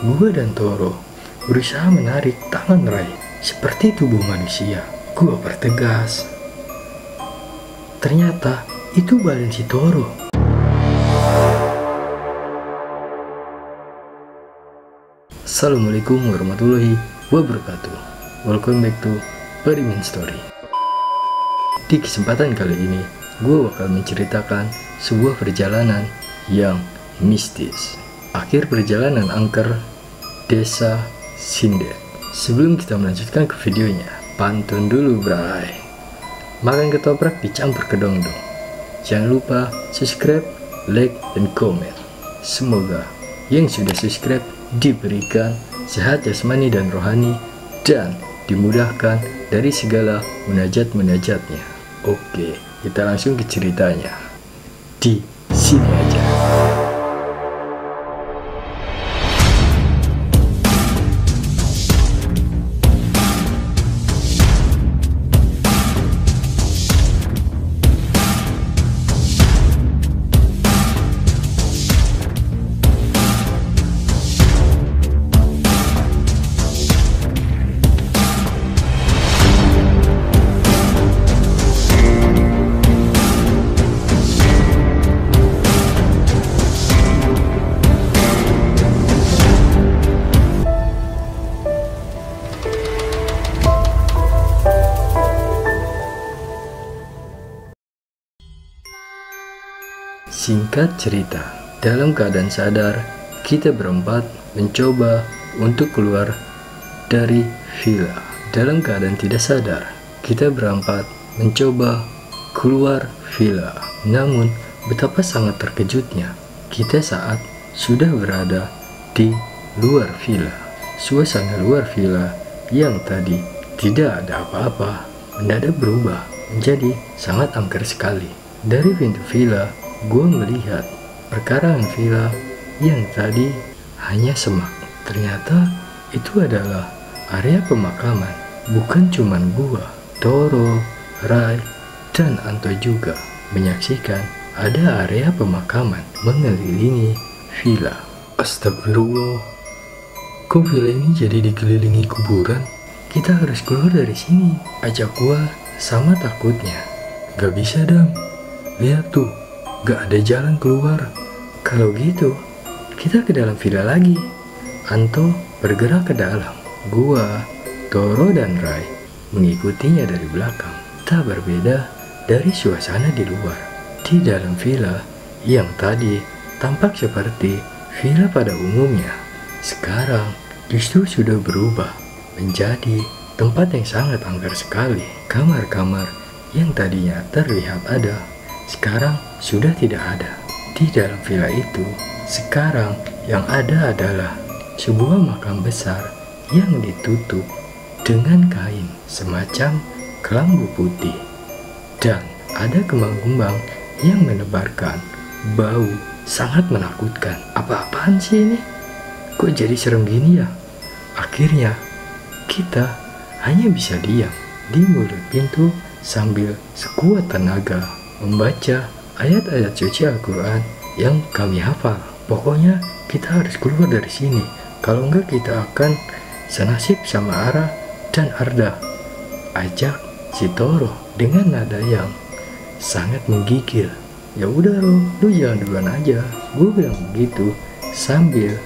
Gua dan Toro berusaha menarik tangan Rai seperti tubuh manusia. Gua pertegas. Ternyata itu badan si Toro. Assalamualaikum warahmatullahi wabarakatuh. Welcome back to Parimin Story. Di kesempatan kali ini, gue bakal menceritakan sebuah perjalanan yang mistis. Akhir perjalanan angker Desa Sindet. Sebelum kita melanjutkan ke videonya, pantun dulu bray. Makan ketoprak dicampur ke dongdong. Jangan lupa subscribe, like, dan komen. Semoga yang sudah subscribe diberikan sehat jasmani dan rohani dan dimudahkan dari segala munajat-munajatnya. Oke, kita langsung ke ceritanya. Di sini aja. Singkat cerita, dalam keadaan sadar, kita berempat mencoba untuk keluar dari villa. Dalam keadaan tidak sadar, kita berempat mencoba keluar villa. Namun, betapa sangat terkejutnya kita saat sudah berada di luar villa. Suasana luar villa yang tadi tidak ada apa-apa mendadak berubah menjadi sangat angker sekali. Dari pintu villa, gue melihat perkarangan villa yang tadi hanya semak. Ternyata itu adalah area pemakaman. Bukan cuman gue, Toro, Rai, dan Anto juga menyaksikan ada area pemakaman mengelilingi villa. Astagfirullah, kok villa ini jadi dikelilingi kuburan? Kita harus keluar dari sini, ajak gue sama takutnya. Gak bisa Dam, lihat tuh, gak ada jalan keluar. Kalau gitu, kita ke dalam villa lagi. Anto bergerak ke dalam. Gua, Toro, dan Rai mengikutinya dari belakang. Tak berbeda dari suasana di luar. Di dalam villa yang tadi tampak seperti villa pada umumnya, sekarang justru sudah berubah menjadi tempat yang sangat angker sekali. Kamar-kamar yang tadinya terlihat ada, sekarang sudah tidak ada. Di dalam villa itu, sekarang yang ada adalah sebuah makam besar yang ditutup dengan kain semacam kelambu putih. Dan ada kembang-kembang yang menebarkan bau sangat menakutkan. Apa-apaan sih ini? Kok jadi serem gini ya? Akhirnya, kita hanya bisa diam di mulut pintu sambil sekuat tenaga membaca ayat-ayat suci Al-Quran yang kami hafal. Pokoknya kita harus keluar dari sini. Kalau enggak kita akan senasib sama Ara dan Arda, ajak si Toro dengan nada yang sangat menggigil. Ya udah lu jalan duluan aja, gue bilang begitu sambil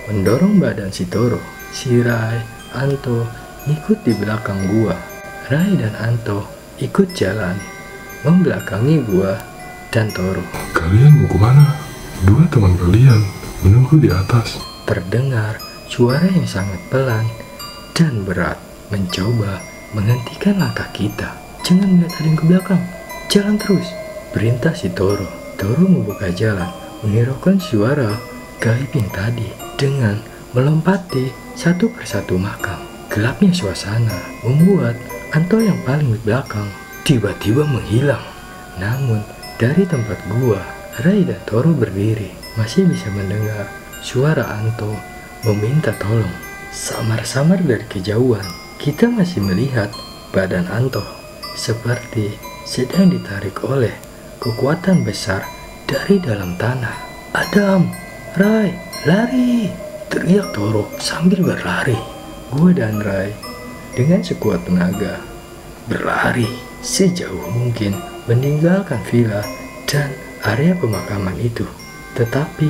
mendorong badan si Toro. Si Rai, Anto ikut di belakang gua. Rai dan Anto ikut jalan membelakangi gua dan Toro. Kalian mau kemana? Dua teman kalian menunggu di atas. Terdengar suara yang sangat pelan dan berat mencoba menghentikan langkah kita. Jangan melihat ada yang ke belakang, jalan terus, perintah si Toro. Toro membuka jalan menghiraukan suara gaib yang tadi dengan melompati satu persatu makam. Gelapnya suasana membuat Anto yang paling di belakang tiba-tiba menghilang. Namun dari tempat gua, Rai dan Toro berdiri masih bisa mendengar suara Anto meminta tolong. Samar-samar dari kejauhan kita masih melihat badan Anto seperti sedang ditarik oleh kekuatan besar dari dalam tanah. Adam, Rai, lari! teriak Toro sambil berlari. Gua dan Ray dengan sekuat tenaga berlari sejauh mungkin meninggalkan villa dan area pemakaman itu. Tetapi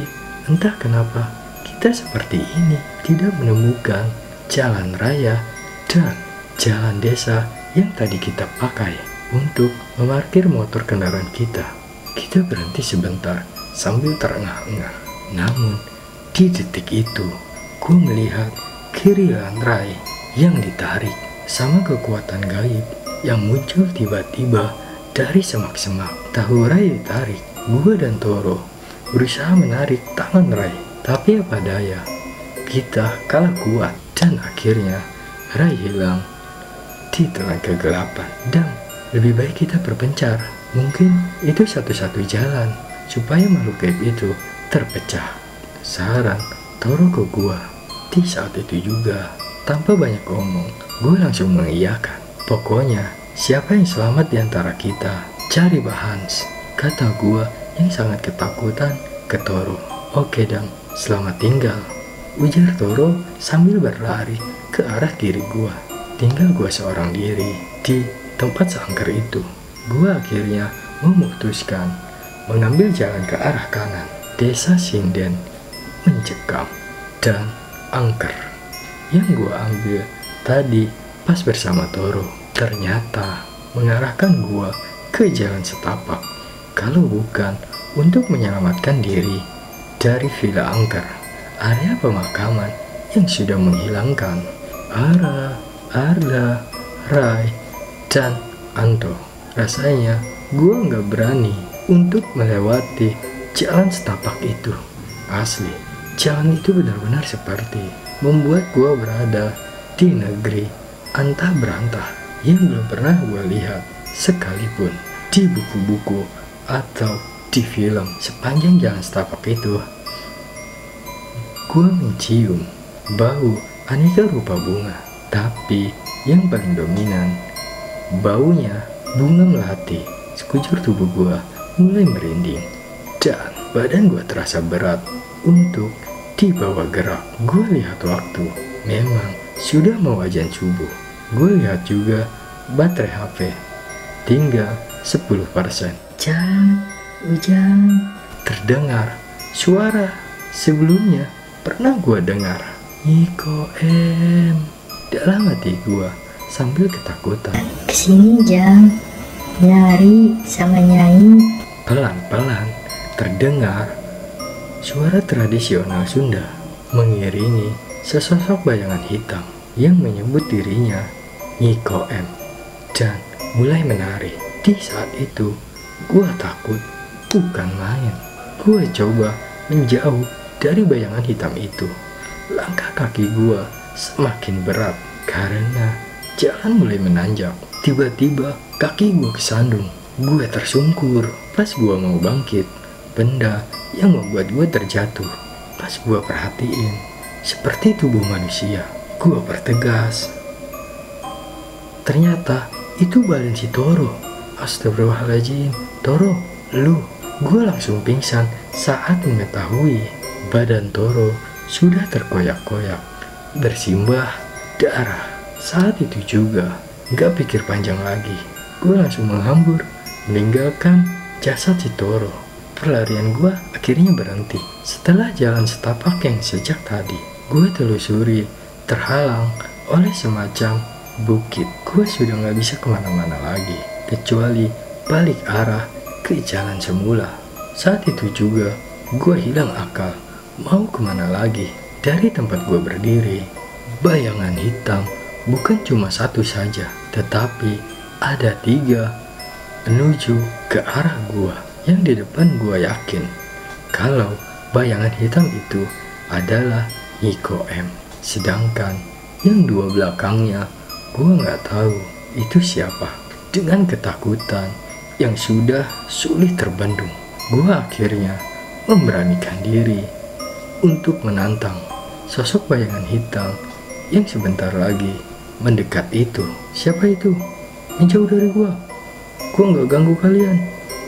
entah kenapa kita seperti ini tidak menemukan jalan raya dan jalan desa yang tadi kita pakai untuk memarkir motor kendaraan kita. Kita berhenti sebentar sambil terengah-engah. Namun di detik itu gue melihat kirilan Ray yang ditarik sama kekuatan gaib yang muncul tiba-tiba dari semak-semak. Tahu Ray ditarik, gue dan Toro berusaha menarik tangan Ray, tapi apa daya, kita kalah kuat dan akhirnya Ray hilang di tengah kegelapan. Dan lebih baik kita berpencar. Mungkin itu satu-satu jalan supaya makhluk gaib itu terpecah. Saran Toro ke gua. Di saat itu juga, tanpa banyak omong, gue langsung mengiyakan. Pokoknya, siapa yang selamat di antara kita? Cari Bahans, kata gua yang sangat ketakutan ke Toro. Oke Dam, selamat tinggal, ujar Toro sambil berlari ke arah kiri gua. Tinggal gua seorang diri di tempat seangker itu. Gua akhirnya memutuskan mengambil jalan ke arah kanan. Desa Sinden mencekam dan angker yang gua ambil tadi pas bersama Toro ternyata mengarahkan gua ke jalan setapak. Kalau bukan untuk menyelamatkan diri dari villa angker, area pemakaman yang sudah menghilangkan arah Arda, Ray, dan Anto. Rasanya gua nggak berani untuk melewati jalan setapak itu. Asli, jalan itu benar-benar seperti membuat gua berada di negeri antah berantah yang belum pernah gua lihat sekalipun di buku-buku atau di film. Sepanjang jalan setapak itu, gua mencium bau aneka rupa bunga, tapi yang paling dominan baunya bunga melati. Sekujur tubuh gua mulai merinding dan badan gua terasa berat untuk dibawa gerak. Gua lihat waktu, memang sudah mau azan subuh. Gua lihat juga baterai HP tinggal 10%. Hujan. Terdengar suara sebelumnya pernah gua dengar. Iko dalam hati gua sambil ketakutan. Kesini Jang, nyari sama nyanyi. Pelan-pelan terdengar suara tradisional Sunda mengiringi sesosok bayangan hitam yang menyebut dirinya Nyiko M dan mulai menari. Di saat itu gua takut bukan main. Gua coba menjauh dari bayangan hitam itu. Langkah kaki gua semakin berat karena jalan mulai menanjak. Tiba-tiba kaki gua kesandung. Gua tersungkur. Pas gua mau bangkit, benda yang membuat gua terjatuh. Pas gua perhatiin, seperti tubuh manusia. Gua pertegas. Ternyata itu badan si Toro. Astagfirullahaladzim, Toro, lu. Gua langsung pingsan saat mengetahui badan Toro sudah terkoyak-koyak, bersimbah darah. Saat itu juga, gak pikir panjang lagi, gue langsung menghambur, meninggalkan jasad si Toro. Pelarian gue akhirnya berhenti setelah jalan setapak yang sejak tadi gue telusuri terhalang oleh semacam bukit. Gue sudah gak bisa kemana-mana lagi, kecuali balik arah ke jalan semula. Saat itu juga, gue hilang akal. Mau kemana lagi? Dari tempat gue berdiri, bayangan hitam bukan cuma satu saja, tetapi ada 3 menuju ke arah gue. Yang di depan gue yakin kalau bayangan hitam itu adalah Nyiko M. Sedangkan yang 2 belakangnya gue nggak tahu itu siapa. Dengan ketakutan yang sudah sulit terbendung, gue akhirnya memberanikan diri untuk menantang sosok bayangan hitam yang sebentar lagi mendekat itu. Siapa itu? Menjauh dari gua. Gua nggak ganggu kalian.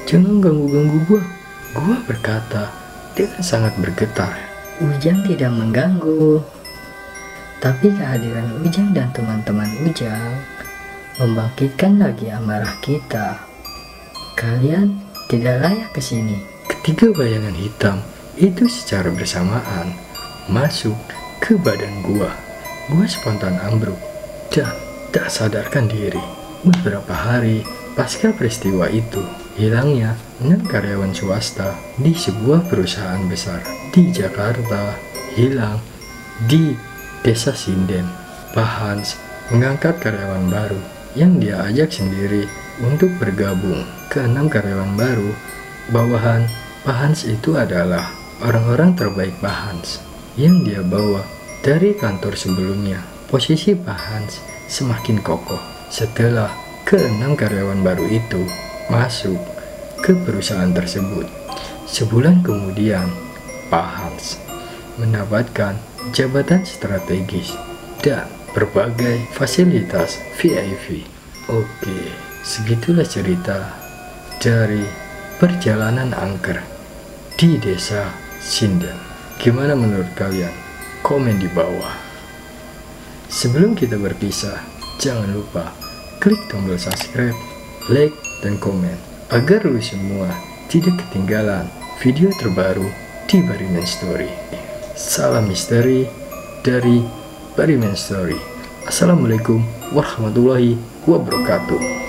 Jangan ganggu-ganggu gua. Gua berkata dengan sangat bergetar. Ujang tidak mengganggu, tapi kehadiran Ujang dan teman-teman Ujang membangkitkan lagi amarah kita. Kalian tidak layak ke sini. Ketiga bayangan hitam itu secara bersamaan masuk ke badan gua. Gua spontan ambruk dan tak sadarkan diri. Beberapa hari pasca peristiwa itu, hilangnya 6 karyawan swasta di sebuah perusahaan besar di Jakarta hilang di Desa Sinden. Pak Hans mengangkat karyawan baru yang dia ajak sendiri untuk bergabung. Ke-6 karyawan baru bawahan Pak Hans itu adalah orang-orang terbaik Pak Hans yang dia bawa dari kantor sebelumnya. Posisi Pak Hans semakin kokoh setelah ke-6 karyawan baru itu masuk ke perusahaan tersebut. Sebulan kemudian, Pak Hans mendapatkan jabatan strategis dan berbagai fasilitas VIP. Oke, segitulah cerita dari perjalanan angker di Desa Sinden. Gimana menurut kalian? Komen di bawah. Sebelum kita berpisah, jangan lupa klik tombol subscribe, like, dan komen agar lu semua tidak ketinggalan video terbaru di Bariman Story. Salam misteri dari Bariman Story. Assalamualaikum warahmatullahi wabarakatuh.